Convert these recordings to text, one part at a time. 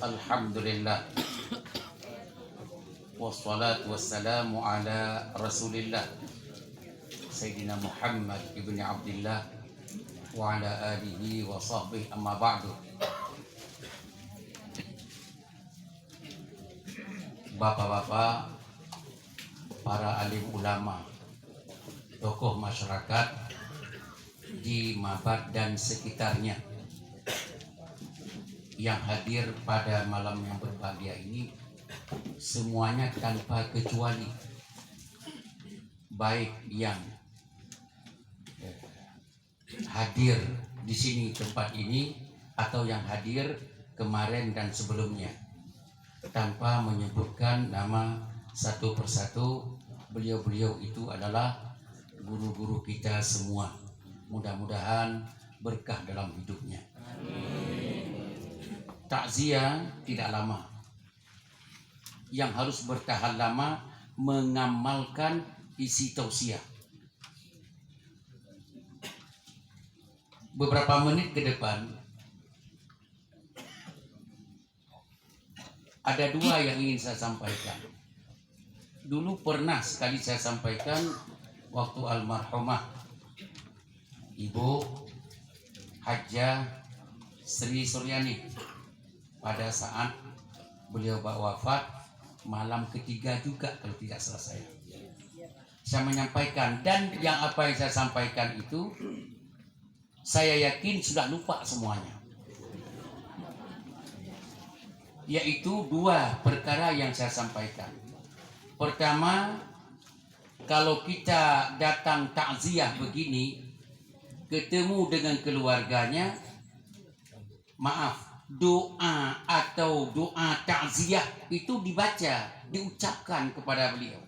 Alhamdulillah. Wassalatu wassalamu ala Rasulillah Sayyidina Muhammad ibn Abdullah wa ala alihi wa sahbihi, amma ba'du. Bapak-bapak, para alim ulama, tokoh masyarakat di Mabat dan sekitarnya yang hadir pada malam yang berbahagia ini, semuanya tanpa kecuali, baik yang hadir di sini tempat ini atau yang hadir kemarin dan sebelumnya, tanpa menyebutkan nama satu persatu. Beliau-beliau itu adalah guru-guru kita semua. Mudah-mudahan berkah dalam hidupnya. Takziah tidak lama. Yang harus bertahan lama mengamalkan isi tausiah. Beberapa menit ke depan ada dua yang ingin saya sampaikan. Dulu pernah sekali saya sampaikan waktu almarhumah Ibu Hajjah Sri Suryani, pada saat beliau wafat, malam ketiga juga kalau tidak salah saya menyampaikan, dan yang apa yang saya sampaikan itu saya yakin sudah lupa semuanya, yaitu dua perkara yang saya sampaikan. Pertama, kalau kita datang takziah begini, ketemu dengan keluarganya, maaf, doa atau doa takziah itu dibaca, diucapkan kepada beliau.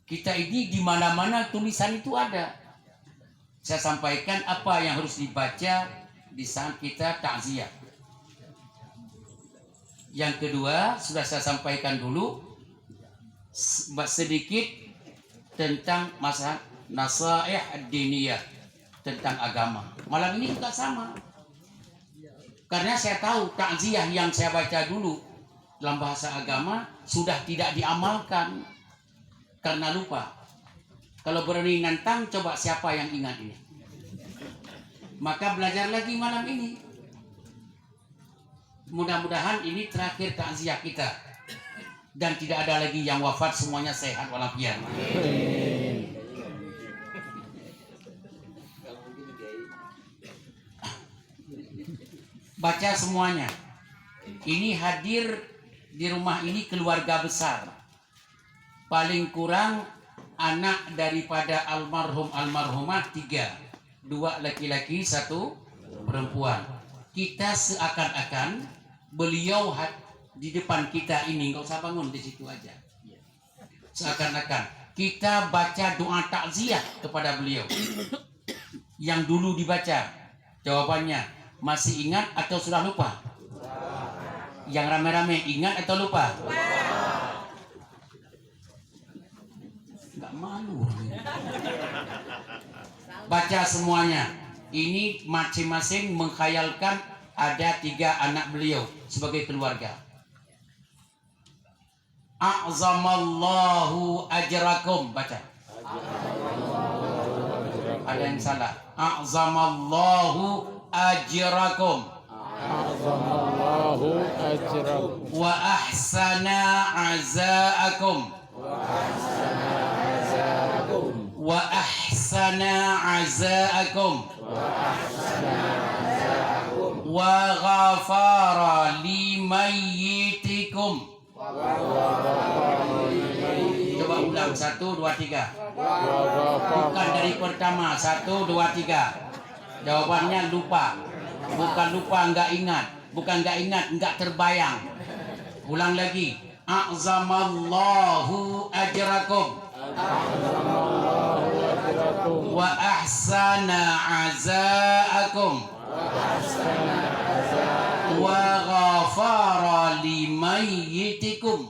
Kita ini di mana-mana tulisan itu ada. Saya sampaikan apa yang harus dibaca di saat kita takziah. Yang kedua, sudah saya sampaikan dulu sedikit tentang masalah nasaih ad-diniyah, tentang agama. Malam ini juga sama. Karena saya tahu takziah yang saya baca dulu dalam bahasa agama sudah tidak diamalkan karena lupa. Kalau berani nantang, coba siapa yang ingat ini? Maka belajar lagi malam ini. Mudah-mudahan ini terakhir takziah kita dan tidak ada lagi yang wafat, semuanya sehat walafiat. Baca semuanya. Ini hadir di rumah ini keluarga besar. Paling kurang anak daripada almarhum almarhumah 3, 2 laki-laki 1 perempuan. Kita seakan-akan beliau di depan kita ini, nggak usah bangun di situ aja. Seakan-akan kita baca doa takziah kepada beliau yang dulu dibaca. Jawabannya, masih ingat atau sudah lupa? Yang rame-rame ingat atau lupa? Nggak malu. Baca semuanya. Ini masing-masing mengkhayalkan ada 3 anak beliau sebagai keluarga. A'zamallahu ajrakum. Baca. Ada yang salah. A'zamallahu ajrakum. A'zamallahu ajrakum. Wa ahsana azaakum. Wa ahsana azaakum. Wa ghafara limayyitikum. Coba ulang 1, 2, 3. Bukan dari pertama. 1, 2, 3. Jawabannya lupa. Bukan lupa, enggak ingat. Bukan enggak ingat, enggak terbayang. Ulang lagi. A'zamallahu ajrakum. Wa ahsana azaakum. Wa ghafara limayyitikum.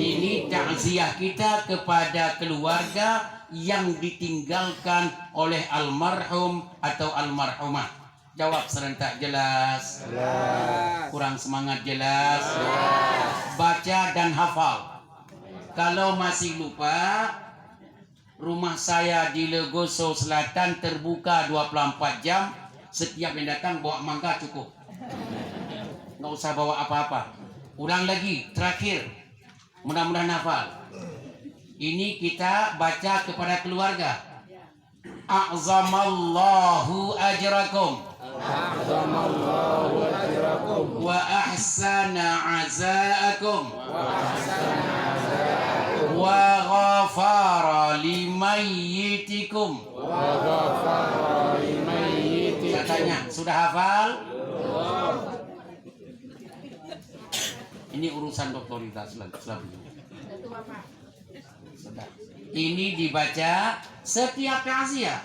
Ini takziah kita kepada keluarga yang ditinggalkan oleh almarhum atau almarhumah. Jawab serentak. Jelas? Jelas. Kurang semangat? Jelas? Jelas. Baca dan hafal. Kalau masih lupa, rumah saya di Legoso Selatan terbuka 24 jam. Setiap yang datang bawa mangga cukup. Nggak usah bawa apa-apa. Ulang lagi, terakhir. Mudah-mudahan hafal. Ini kita baca kepada keluarga. A'zamallahu ajrakum. A'zamallahu ajrakum. Wa ahsana azaakum. Wa ghafara limayyitikum. Wa ghafara limayyitikum. Saya tanya, sudah hafal? Ini urusan otoritas selanjutnya. Ini dibaca setiap takziah.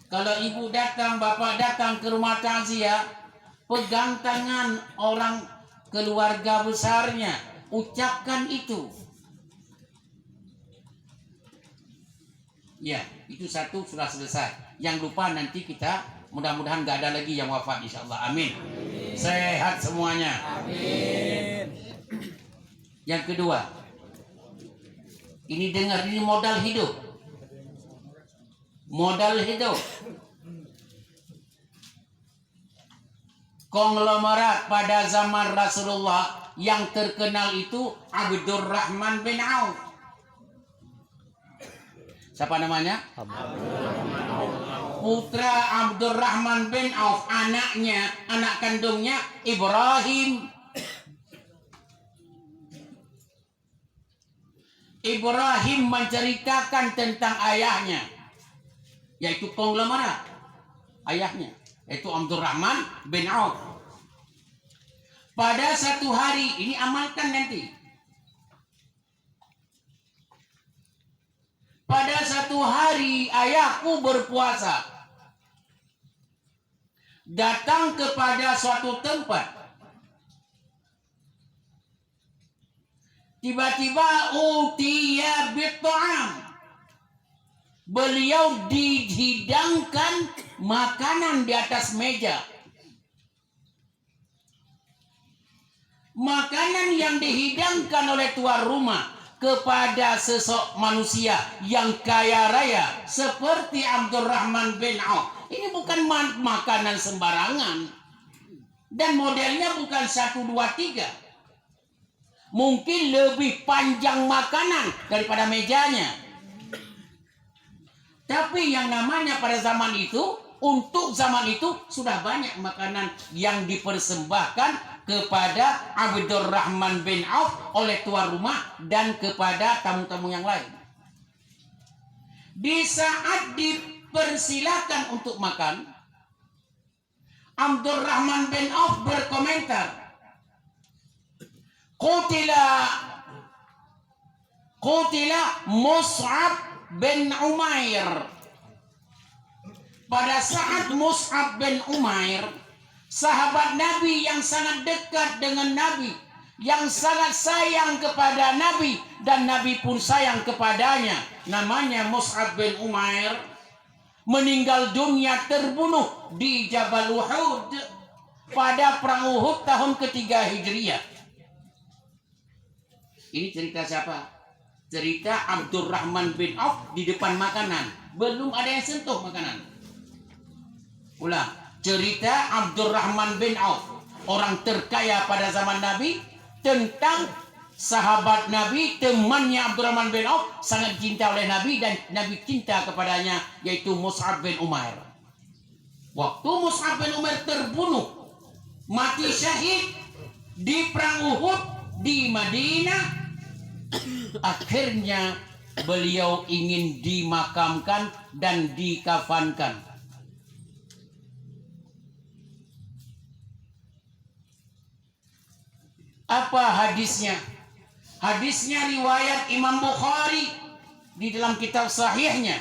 Kalau ibu datang, bapak datang ke rumah takziah, pegang tangan orang keluarga besarnya, ucapkan itu. Ya, itu satu sudah selesai. Yang lupa nanti kita mudah-mudahan gak ada lagi yang wafat insyaallah. Amin. Sehat semuanya. Amin. Yang kedua, ini dengar, ini modal hidup. Modal hidup. Konglomerat pada zaman Rasulullah yang terkenal itu Abdurrahman bin Auf. Siapa namanya? Putra Abdurrahman bin Auf, anaknya, anak kandungnya Ibrahim. Ibrahim menceritakan tentang ayahnya, yaitu konglomerat ayahnya, yaitu Abdurrahman bin Auf. Pada satu hari, ini amalkan nanti. Pada satu hari ayahku berpuasa, datang kepada suatu tempat. Tiba-tiba utiya bit'am. Beliau dihidangkan makanan di atas meja. Makanan yang dihidangkan oleh tuan rumah kepada sesosok manusia yang kaya raya seperti Abdurrahman bin Auf. Ini bukan makanan sembarangan. Dan modelnya bukan 1, 2, 3. Mungkin lebih panjang makanan daripada mejanya. Tapi yang namanya pada zaman itu, untuk zaman itu sudah banyak makanan yang dipersembahkan kepada Abdurrahman bin Auf oleh tuan rumah dan kepada tamu-tamu yang lain. Di saat dipersilakan untuk makan, Abdurrahman bin Auf berkomentar, Qutila Mus'ab bin Umair. Pada saat Mus'ab bin Umair, sahabat Nabi yang sangat dekat dengan Nabi, yang sangat sayang kepada Nabi, dan Nabi pun sayang kepadanya, namanya Mus'ab bin Umair, meninggal dunia terbunuh di Jabal Uhud pada perang Uhud tahun ketiga Hijriah. Ini cerita siapa? Cerita Abdurrahman bin Auf di depan makanan. Belum ada yang sentuh makanan. Ulang. Cerita Abdurrahman bin Auf, orang terkaya pada zaman Nabi, tentang sahabat Nabi, temannya Abdurrahman bin Auf, sangat cinta oleh Nabi dan Nabi cinta kepadanya, yaitu Mus'ab bin Umair. Waktu Mus'ab bin Umair terbunuh, mati syahid di perang Uhud di Madinah, akhirnya beliau ingin dimakamkan dan dikafankan. Apa hadisnya? Hadisnya riwayat Imam Bukhari di dalam kitab sahihnya.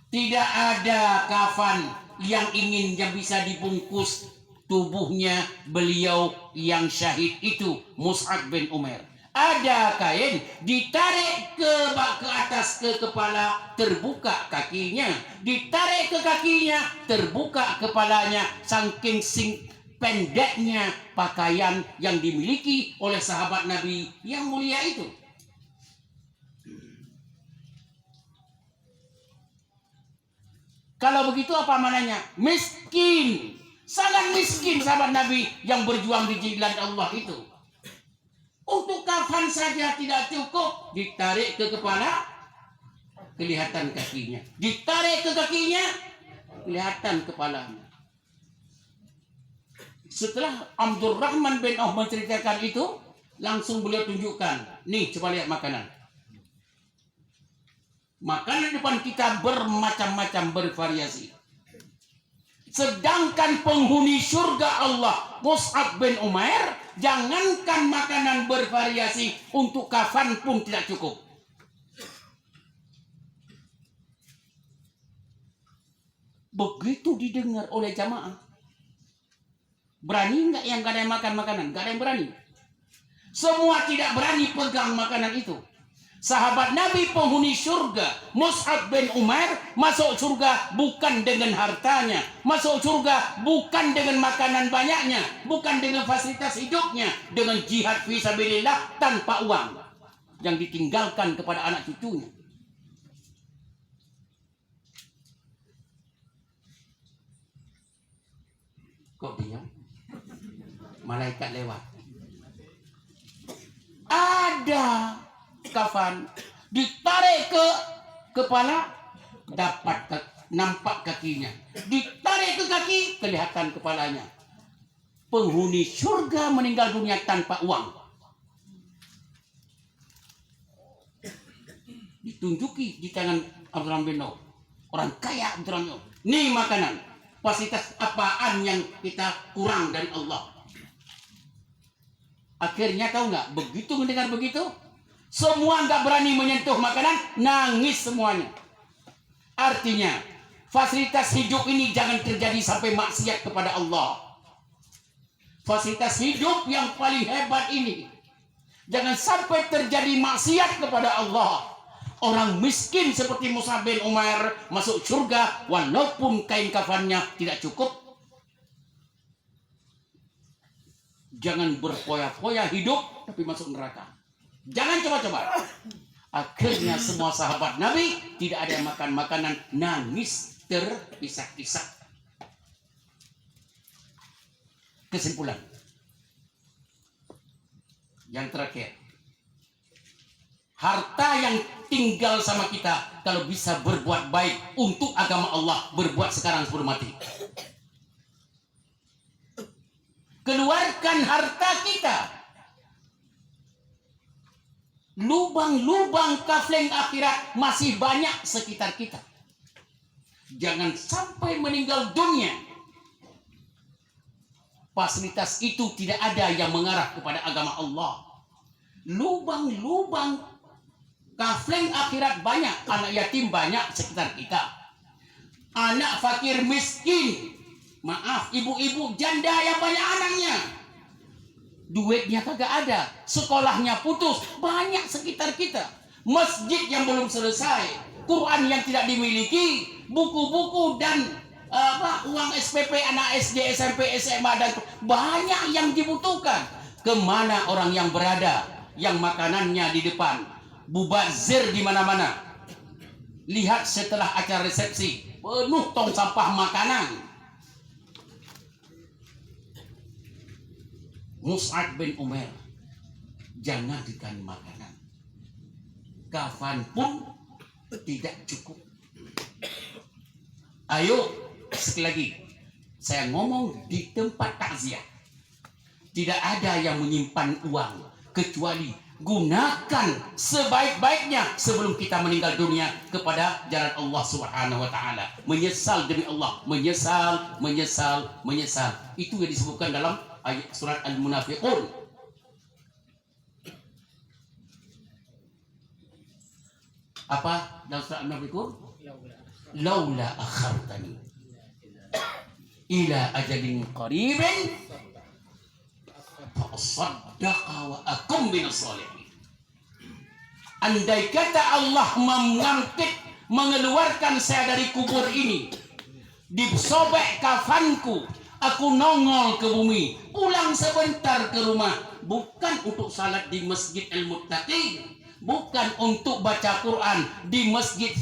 Tidak ada kafan yang bisa dibungkus tubuhnya beliau yang syahid itu, Mus'ab bin Umair. Ada kain ditarik ke atas ke kepala, terbuka kakinya, ditarik ke kakinya, terbuka kepalanya, saking pendeknya pakaian yang dimiliki oleh sahabat Nabi yang mulia itu. Kalau begitu apa mananya? Miskin. Sangat miskin sahabat Nabi yang berjuang di jalan Allah itu. Untuk kafan saja tidak cukup. Ditarik ke kepala, kelihatan kakinya. Ditarik ke kakinya, kelihatan kepalanya. Setelah Abdurrahman bin Auf menceritakan itu, langsung beliau tunjukkan. Nih, coba lihat makanan. Makanan depan kita bermacam-macam, bervariasi. Sedangkan penghuni surga Allah, Mus'ab bin Umair, jangankan makanan bervariasi, untuk kafan pun tidak cukup. Begitu didengar oleh jamaah, berani nggak yang gak ada yang makan makanan? Gak ada yang berani. Semua tidak berani pegang makanan itu. Sahabat Nabi penghuni surga, Mus'ab bin Umair, masuk surga bukan dengan hartanya, masuk surga bukan dengan makanan banyaknya, bukan dengan fasilitas hidupnya, dengan jihad fisabilillah tanpa uang yang ditinggalkan kepada anak cucunya. Kok diam? Malaikat lewat. Ada kafan, ditarik ke kepala, dapat nampak kakinya, ditarik ke kaki, kelihatan kepalanya. Penghuni surga meninggal dunia tanpa uang. Ditunjuki di tangan Abdurrahman bin Auf, orang kaya Abdurrahman bin Auf. Nih makanan, fasilitas apaan yang kita kurang dari Allah? Akhirnya tahu nggak? Begitu mendengar begitu, semua nggak berani menyentuh makanan, nangis semuanya. Artinya, fasilitas hidup ini jangan terjadi sampai maksiat kepada Allah. Fasilitas hidup yang paling hebat ini, jangan sampai terjadi maksiat kepada Allah. Orang miskin seperti Mus'ab bin Umair masuk surga walaupun kain kafannya tidak cukup. Jangan berfoya-foya hidup tapi masuk neraka. Jangan coba-coba. Akhirnya semua sahabat Nabi tidak ada yang makan makanan, nangis terpisah-pisah. Kesimpulan yang terakhir, harta yang tinggal sama kita kalau bisa berbuat baik untuk agama Allah, berbuat sekarang sebelum mati. Keluarkan harta kita. Lubang-lubang kafling akhirat masih banyak sekitar kita. Jangan sampai meninggal dunia, fasilitas itu tidak ada yang mengarah kepada agama Allah. Lubang-lubang kafling akhirat banyak, anak yatim banyak sekitar kita. Anak fakir miskin, maaf, ibu-ibu janda yang banyak anaknya, duitnya kagak ada, sekolahnya putus, banyak sekitar kita. Masjid yang belum selesai, Quran yang tidak dimiliki, buku-buku dan uang SPP anak SD, SMP, SMA dan banyak yang dibutuhkan. Kemana orang yang berada, yang makanannya di depan, mubazir di mana-mana. Lihat setelah acara resepsi, penuh tong sampah makanan. Mus'ab bin Umair, jangankan makanan, kafan pun tidak cukup. Ayo, sekali lagi, saya ngomong di tempat takziah, tidak ada yang menyimpan uang, kecuali gunakan sebaik-baiknya sebelum kita meninggal dunia kepada jalan Allah Subhanahu wa taala. Menyesal demi Allah, menyesal. Itu yang disebutkan dalam ayat surat Al-Munafiqun. Apa dalam surat Al-Munafiqun? Laula akhartani ila ajalin qaribin fa asaddaqa wa akum minas shalihin. Andai kata Allah mengangkit, mengeluarkan saya dari kubur ini, disobek kafanku, aku nongol ke bumi, pulang sebentar ke rumah, bukan untuk salat di Masjid Al-Muttaqin, bukan untuk baca Quran di Masjid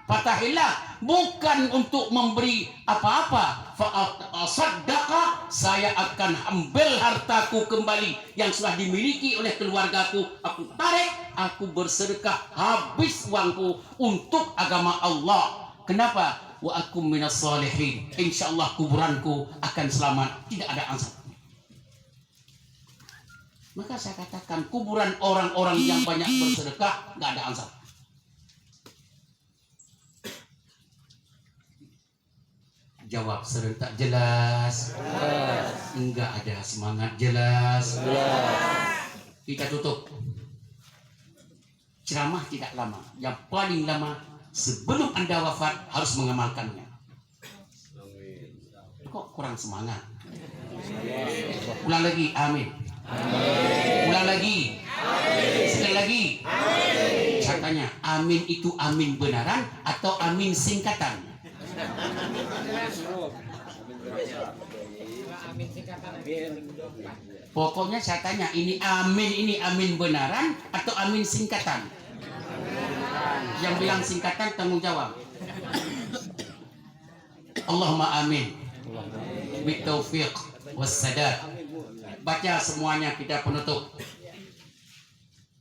Fatahillah, bukan untuk memberi apa-apa. Sadaqah, saya akan ambil hartaku kembali yang sudah dimiliki oleh keluargaku, aku tarik, aku bersedekah habis uangku untuk agama Allah. Kenapa? Wa akum minas salihin. Insyaallah kuburanku akan selamat, tidak ada azab. Maka saya katakan kuburan orang-orang yang banyak bersedekah nggak ada azab. Jawab serentak jelas. Enggak ada semangat jelas. Kita tutup. Ceramah tidak lama. Yang paling lama sebelum Anda wafat harus mengamalkannya. Kok kurang semangat? Ulang lagi, amin. Ulang lagi. Sekali lagi. Katanya, amin itu amin benaran atau amin singkatan? Pokoknya saya tanya, ini amin benaran atau amin singkatan? Yang bilang singkatan tanggung jawab. Allahumma amin. Bitaufiq wassadad. Baca semuanya, kita penutup.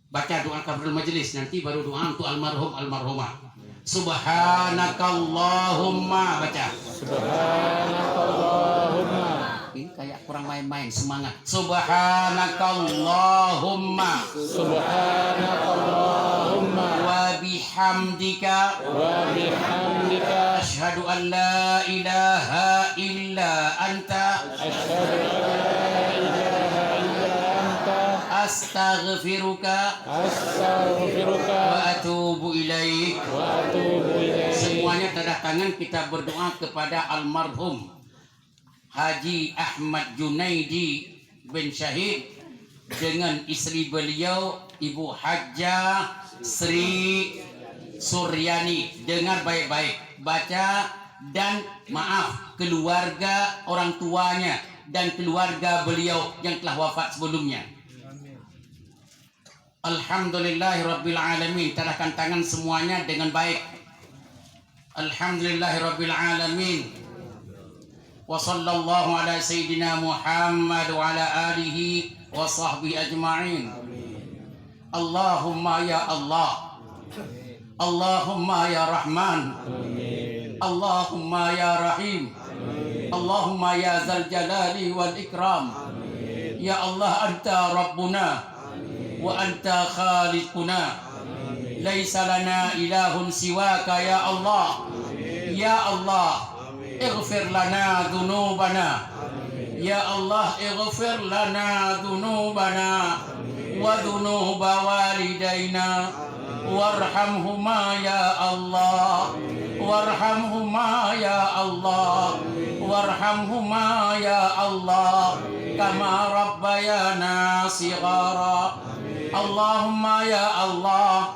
Baca doa kafaratul majelis, nanti baru doa untuk almarhum almarhumah. Subhanakallahumma, baca. Subhanakallahumma. Ini kayak kurang main-main, semangat. Subhanakallahumma. Subhanakallahumma. Wa bihamdika. Wa bihamdika. Asyhadu an la ilaha illa anta. Asyhadu an la ilaha illa anta. Astaghfiruka. Astaghfiruka. Wa atubu ilaik. Wa atubu ilaik. Semuanya tanda tangan, kita berdoa kepada almarhum Haji Ahmad Junaidi bin Syahid dengan istri beliau Ibu Hajjah Sri Suryani. Dengar baik-baik, baca, dan maaf keluarga orang tuanya dan keluarga beliau yang telah wafat sebelumnya. Alhamdulillahirabbil alamin. Tadahkan tangan semuanya dengan baik. Alhamdulillahirabbil alamin. Wa sallallahu ala sayyidina Muhammad wa ala alihi wa sahbihi ajma'in. Allahumma ya Allah. Allahumma ya Rahman. Allahumma ya Rahim. Allahumma ya Zal Jalali wal Ikram. Ya Allah, anta Rabbuna wa anta khaliquna, laisa lana ilahun siwaka ya Allah. Ya Allah, ighfir lana dhunubana. Ya Allah, ighfir lana dhunubana wa dhunuba walidaina, warhamhuma ya Allah, warhamhuma ya Allah, warhamhuma ya Allah, kama rabbayana sighara. Allahumma ya Allah,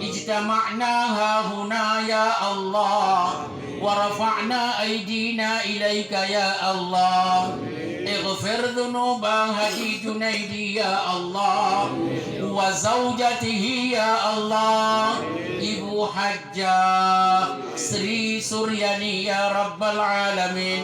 ijtama'na hahuna ya Allah, wa rafa'na aydina ilaika ya Allah. Ighfir dhunuba Haji Junaidi ya Allah, wa zawjatihi ya Allah, Ibu Hajjah Sri Suryani ya Rabbal Alamin.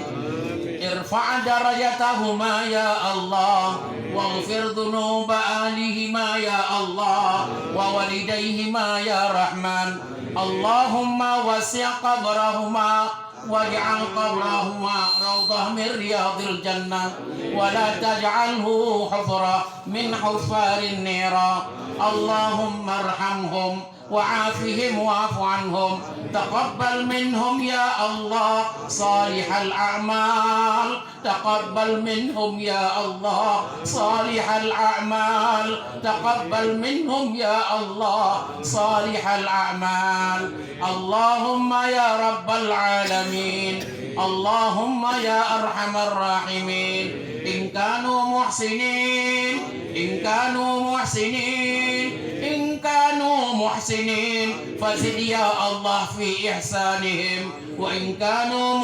Irfa' darajatahuma ya Allah, waghfir dhunuba alihima ya Allah, wa walidayhima ya Rahman. Allahumma wasi' qabrahuma waj'al qabrahuma rawdah min riyadil jannah, wa la taj'alhu hufra min hufarin nira. Allahumma arhamhum وعافهم واعف عنهم تقبل منهم يا الله صالح الأعمال تقبل منهم يا الله صالح الأعمال تقبل منهم يا الله صالح الأعمال اللهم يا رب العالمين اللهم يا أرحم الراحمين إن كانوا محسنين إن كانوا محسنين إن كانوا محسنين فزد يا الله في إحسانهم وإن كانوا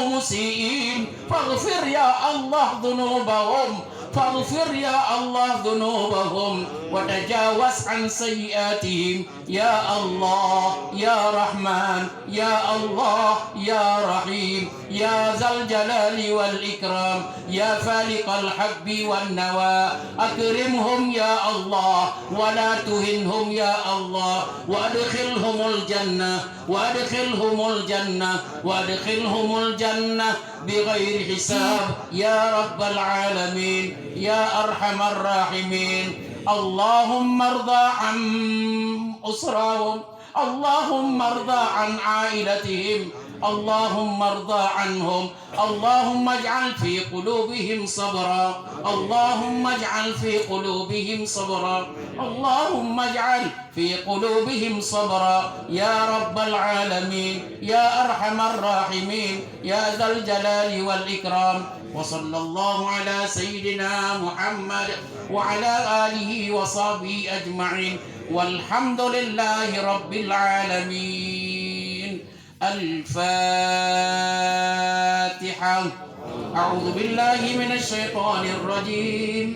مسيئين فاغفر يا الله ذنوبهم وتجاوز عن سيئاتهم يا الله يا رحمن يا الله يا رحيم يا ذا الجلال والإكرام يا فالق الحب والنوى أكرمهم يا الله ولا تهنهم يا الله وأدخلهم الجنة بغير حساب يا رب العالمين يا أرحم الراحمين. اللهم ارضى عن أسرهم، اللهم ارضى عن عائلتهم، اللهم ارضى عنهم، اللهم اجعل في قلوبهم صبرا، اللهم اجعل في قلوبهم صبرا، اللهم اجعل في قلوبهم صبرا يا رب العالمين يا أرحم الراحمين يا ذا الجلال والإكرام. وصلى الله على سيدنا محمد وعلى آله وصحبه أجمعين والحمد لله رب العالمين. الفاتحة. أعوذ بالله من الشيطان الرجيم.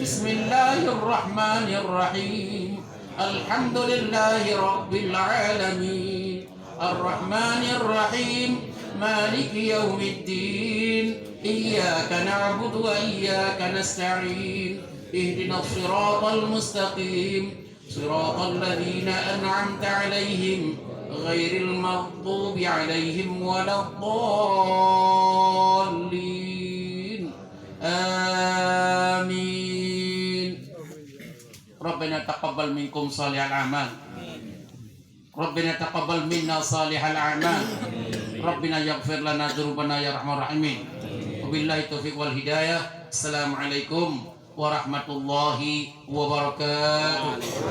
بسم الله الرحمن الرحيم. الحمد لله رب العالمين الرحمن الرحيم مالك يوم الدين إياك نعبد وإياك نستعين اهدنا الصراط المستقيم صراط الذين أنعمت عليهم غير المغضوب عليهم ولا الضالين آمين. ربنا تقبل منكم صالح الأعمال، ربنا تقبل منا صالح الأعمال، ربنا يغفر لنا ذنوبنا يا أرحم الراحمين. وبالله التوفيق والهداية. السلام عليكم warahmatullahi wabarakatuh.